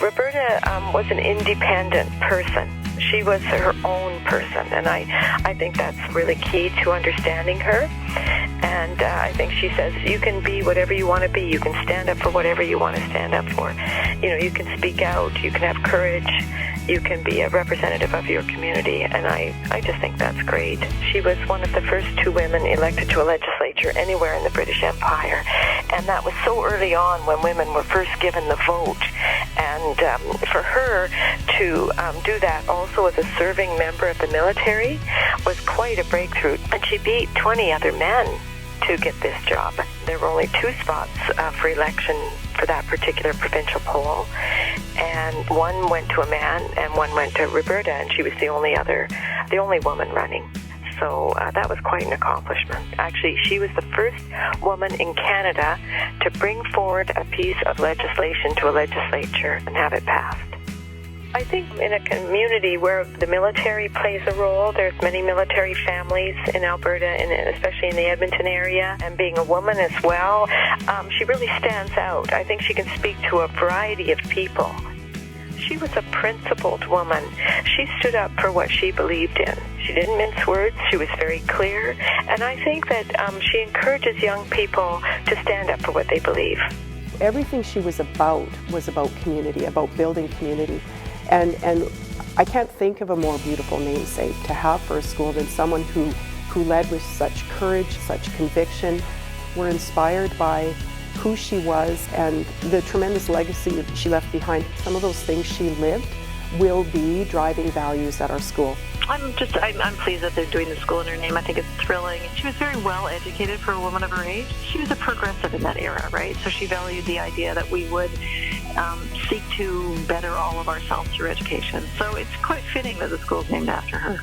Roberta was an independent person. She was her own person, and I think that's really key to understanding her. And I think she says you can be whatever you want to be. You can stand up for whatever you want to stand up for. You know, you can speak out. You can have courage. You can be a representative of your community, and I just think that's great. She was one of the first 2 women elected to a legislature anywhere in the British Empire, and that was so early on when women were first given the vote. And for her to do that also as a serving member of the military was quite a breakthrough. And she beat 20 other men to get this job. There were only 2 spots for election for that particular provincial poll, and one went to a man and one went to Roberta, and she was the only woman running. So that was quite an accomplishment. Actually, she was the first woman in Canada to bring forward a piece of legislation to a legislature and have it passed. I think in a community where the military plays a role, there's many military families in Alberta, and especially in the Edmonton area, and being a woman as well, she really stands out. I think she can speak to a variety of people. She was a principled woman. She stood up for what she believed in. She didn't mince words. She was very clear. And I think that she encourages young people to stand up for what they believe. Everything she was about community, about building community. And I can't think of a more beautiful namesake to have for a school than someone who led with such courage, such conviction. We're inspired by who she was and the tremendous legacy that she left behind. Some of those things she lived will be driving values at our school. I'm pleased that they're doing the school in her name. I think it's thrilling. She was very well educated for a woman of her age. She was a progressive in that era, right? So she valued the idea that we would seek to better all of ourselves through education. So it's quite fitting that the school's named after her.